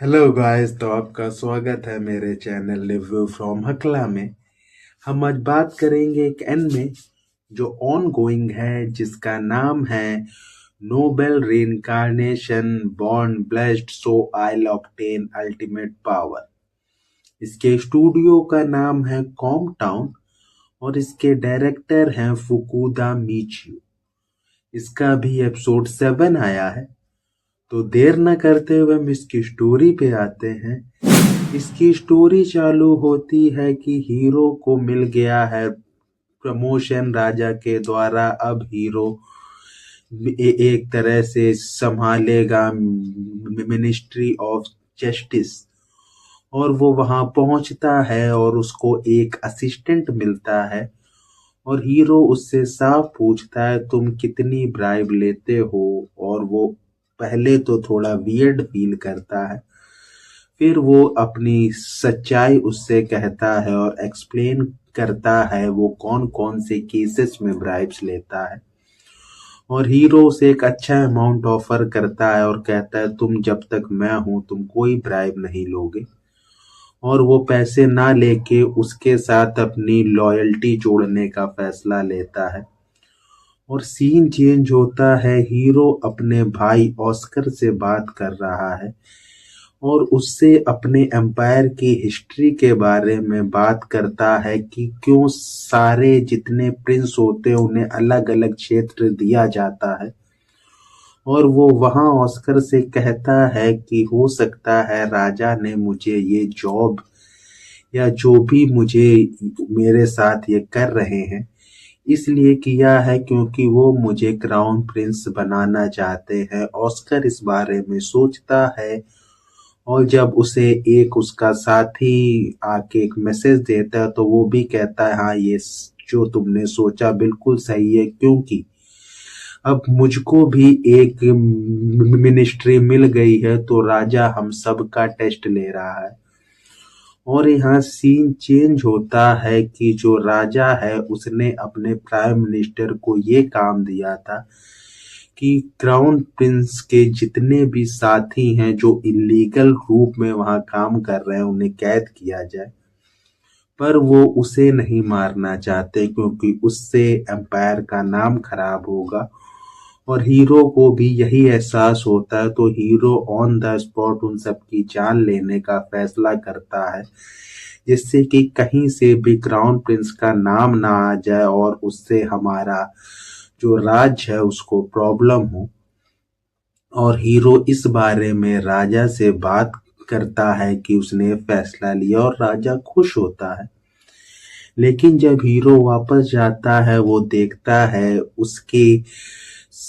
Hello guys, तो आपका स्वागत है मेरे चैनल रिव्यू फ्रॉम हकला में। हम आज बात करेंगे एक एनिमे जो ऑन गोइंग है, जिसका नाम है noble reincarnation born blessed so I obtain ultimate power. इसके स्टूडियो का नाम है कॉम टाउन और इसके डायरेक्टर हैं फुकुदा मिचियो। इसका भी एपिसोड 7 आया है। तो देर न करते हुए हम इसकी स्टोरी पे आते हैं। इसकी स्टोरी चालू होती है कि हीरो को मिल गया है प्रमोशन राजा के द्वारा। अब हीरो एक तरह से संभालेगा मिनिस्ट्री ऑफ जस्टिस। और वो वहां पहुंचता है और उसको एक असिस्टेंट मिलता है और हीरो उससे साफ पूछता है तुम कितनी ब्राइब लेते हो। और वो पहले तो थोड़ा वियर्ड फील करता है, फिर वो अपनी सच्चाई उससे कहता है और एक्सप्लेन करता है वो कौन कौन से केसेस में ब्राइब्स लेता है। और हीरो उसे एक अच्छा अमाउंट ऑफर करता है और कहता है तुम जब तक मैं हूं तुम कोई ब्राइब नहीं लोगे। और वो पैसे ना लेके उसके साथ अपनी लॉयल्टी जोड़ने का फैसला लेता है। और सीन चेंज होता है, हीरो अपने भाई ऑस्कर से बात कर रहा है और उससे अपने एम्पायर की हिस्ट्री के बारे में बात करता है कि क्यों सारे जितने प्रिंस होते हैं उन्हें अलग अलग क्षेत्र दिया जाता है। और वो वहां ऑस्कर से कहता है कि हो सकता है राजा ने मुझे ये जॉब या जो भी मुझे मेरे साथ ये कर रहे हैं इसलिए किया है क्योंकि वो मुझे क्राउन प्रिंस बनाना चाहते हैं। ऑस्कर इस बारे में सोचता है और जब उसे एक उसका साथी आके एक मैसेज देता है तो वो भी कहता है हाँ ये जो तुमने सोचा बिल्कुल सही है, क्योंकि अब मुझको भी एक मिनिस्ट्री मिल गई है तो राजा हम सब का टेस्ट ले रहा है। और यहाँ सीन चेंज होता है कि जो राजा है उसने अपने प्राइम मिनिस्टर को ये काम दिया था कि क्राउन प्रिंस के जितने भी साथी हैं जो इलीगल रूप में वहां काम कर रहे हैं उन्हें कैद किया जाए। पर वो उसे नहीं मारना चाहते क्योंकि उससे एम्पायर का नाम खराब होगा। और हीरो को भी यही एहसास होता है तो हीरो ऑन द स्पॉट उन सब की जान लेने का फैसला करता है, जिससे कि कहीं से भी क्राउन प्रिंस का नाम ना आ जाए और उससे हमारा जो राज है उसको प्रॉब्लम हो। और हीरो इस बारे में राजा से बात करता है कि उसने फैसला लिया और राजा खुश होता है। लेकिन जब हीरो वापस जाता है वो देखता है उसकी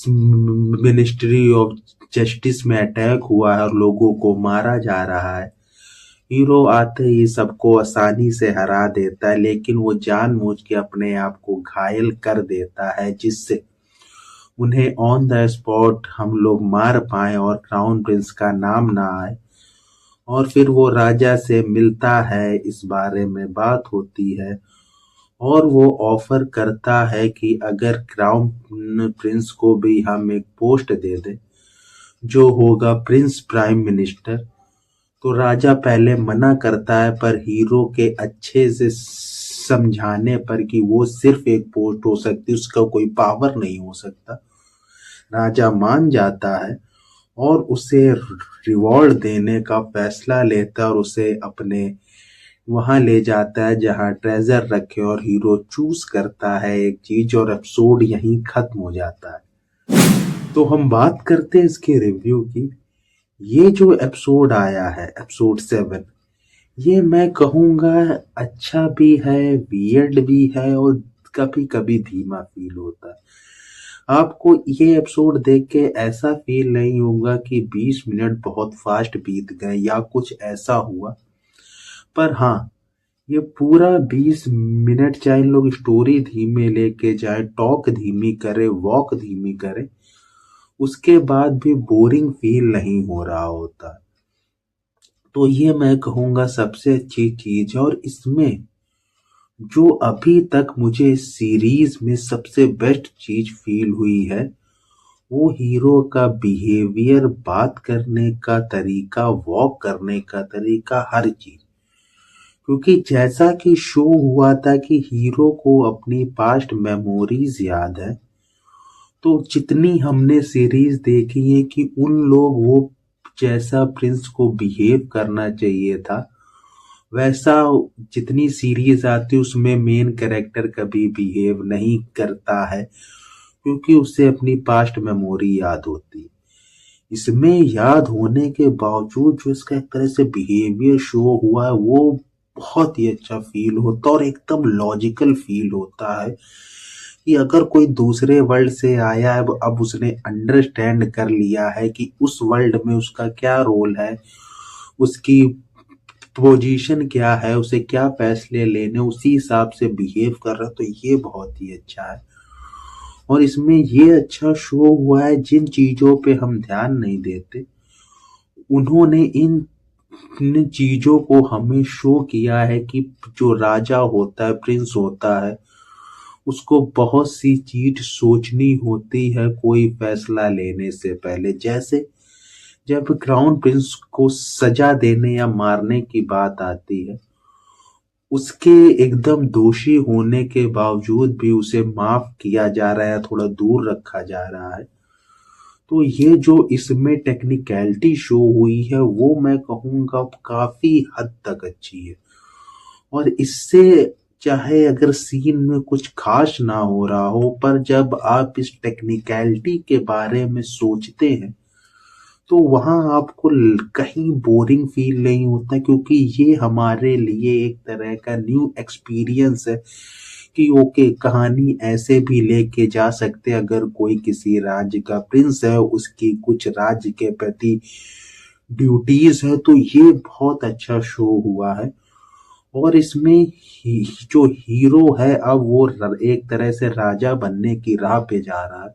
मिनिस्ट्री ऑफ जस्टिस में अटैक हुआ है और लोगों को मारा जा रहा है। हीरो आते ही सबको आसानी से हरा देता है, लेकिन वो जानबूझ के अपने आप को घायल कर देता है जिससे उन्हें ऑन द स्पॉट हम लोग मार पाए और क्राउन प्रिंस का नाम ना आए। और फिर वो राजा से मिलता है, इस बारे में बात होती है और वो ऑफर करता है कि अगर क्राउन प्रिंस को भी हम एक पोस्ट दे दें जो होगा प्रिंस प्राइम मिनिस्टर। तो राजा पहले मना करता है पर हीरो के अच्छे से समझाने पर कि वो सिर्फ एक पोस्ट हो सकती, उसका कोई पावर नहीं हो सकता, राजा मान जाता है और उसे रिवॉर्ड देने का फैसला लेता है और उसे अपने वहां ले जाता है जहां ट्रेजर रखे और हीरो चूज करता है एक चीज और एपिसोड यहीं खत्म हो जाता है। तो हम बात करते हैं इसके रिव्यू की। ये जो एपिसोड आया है एपिसोड 7, ये मैं कहूँगा अच्छा भी है, वियर्ड भी है और कभी कभी धीमा फील होता है। आपको ये एपिसोड देख के ऐसा फील नहीं होगा कि 20 मिनट बहुत फास्ट बीत गए या कुछ ऐसा हुआ। पर हाँ, ये पूरा 20 मिनट चाहे लोग स्टोरी धीमे लेके जाए, टॉक धीमी करे, वॉक धीमी करे, उसके बाद भी बोरिंग फील नहीं हो रहा होता। तो ये मैं कहूँगा सबसे अच्छी चीज है। और इसमें जो अभी तक मुझे इस सीरीज में सबसे बेस्ट चीज फील हुई है वो हीरो का बिहेवियर, बात करने का तरीका, वॉक करने का तरीका, हर चीज। क्योंकि जैसा कि शो हुआ था कि हीरो को अपनी पास्ट मेमोरीज याद है, तो जितनी हमने सीरीज देखी है कि उन लोग वो जैसा प्रिंस को बिहेव करना चाहिए था वैसा जितनी सीरीज आती उसमें मेन कैरेक्टर कभी बिहेव नहीं करता है, क्योंकि उसे अपनी पास्ट मेमोरी याद होती है। इसमें याद होने के बावजूद जो इसका एक तरह से बिहेवियर शो हुआ है वो बहुत ही अच्छा फील होता है और एकदम लॉजिकल फील होता है कि अगर कोई दूसरे वर्ल्ड से आया है, अब उसने अंडरस्टैंड कर लिया है कि उस वर्ल्ड में उसका क्या रोल है, उसकी पोजीशन क्या है, उसे क्या फैसले लेने, उसी हिसाब से बिहेव कर रहा है, तो ये बहुत ही अच्छा है। और इसमें ये अच्छा शो हुआ है, जिन चीजों पे हम ध्यान नहीं देते उन्होंने इन चीजों को हमें शो किया है कि जो राजा होता है, प्रिंस होता है, उसको बहुत सी चीज सोचनी होती है कोई फैसला लेने से पहले। जैसे जब क्राउन प्रिंस को सजा देने या मारने की बात आती है, उसके एकदम दोषी होने के बावजूद भी उसे माफ किया जा रहा है, थोड़ा दूर रखा जा रहा है। तो ये जो इसमें टेक्निकलिटी शो हुई है वो मैं कहूँगा काफी हद तक अच्छी है। और इससे चाहे अगर सीन में कुछ खास ना हो रहा हो, पर जब आप इस टेक्निकलिटी के बारे में सोचते हैं तो वहां आपको कहीं बोरिंग फील नहीं होता, क्योंकि ये हमारे लिए एक तरह का न्यू एक्सपीरियंस है कि ओके, कहानी ऐसे भी लेके जा सकते हैं। अगर कोई किसी राज्य का प्रिंस है, उसकी कुछ राज्य के प्रति ड्यूटीज है, तो ये बहुत अच्छा शो हुआ है। और इसमें जो हीरो है अब वो एक तरह से राजा बनने की राह पे जा रहा है,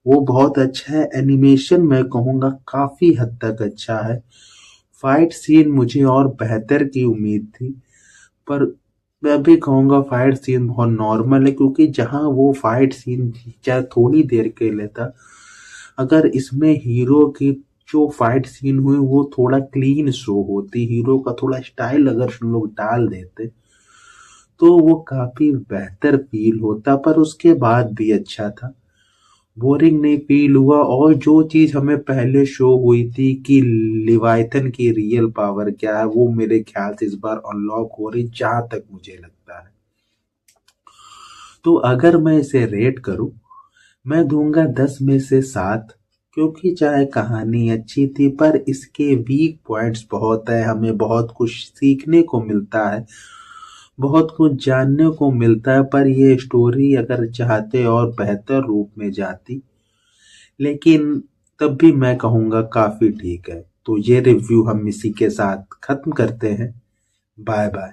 वो बहुत अच्छा है। एनिमेशन मैं कहूँगा काफी हद तक अच्छा है। फाइट सीन मुझे और बेहतर की उम्मीद थी, पर मैं भी कहूँगा फाइट सीन बहुत नॉर्मल है, क्योंकि जहाँ वो फाइट सीन चाहे थोड़ी देर के लिए था, अगर इसमें हीरो की जो फाइट सीन हुई वो थोड़ा क्लीन शो होती, हीरो का थोड़ा स्टाइल अगर उन लोग डाल देते तो वो काफी बेहतर फील होता, पर उसके बाद भी अच्छा था, बोरिंग नहीं फील हुआ। और जो चीज हमें पहले शो हुई थी कि लिवाइथन की रियल पावर क्या है, वो मेरे ख्याल से इस बार अनलॉक हो रही, जहां तक मुझे लगता है। तो अगर मैं इसे रेट करूं, मैं दूंगा 10 में से 7, क्योंकि चाहे कहानी अच्छी थी पर इसके वीक पॉइंट्स बहुत है, हमें बहुत कुछ सीखने को मिलता है, बहुत कुछ जानने को मिलता है, पर ये स्टोरी अगर चाहते और बेहतर रूप में जाती, लेकिन तब भी मैं कहूँगा काफ़ी ठीक है। तो ये रिव्यू हम इसी के साथ ख़त्म करते हैं। Bye bye.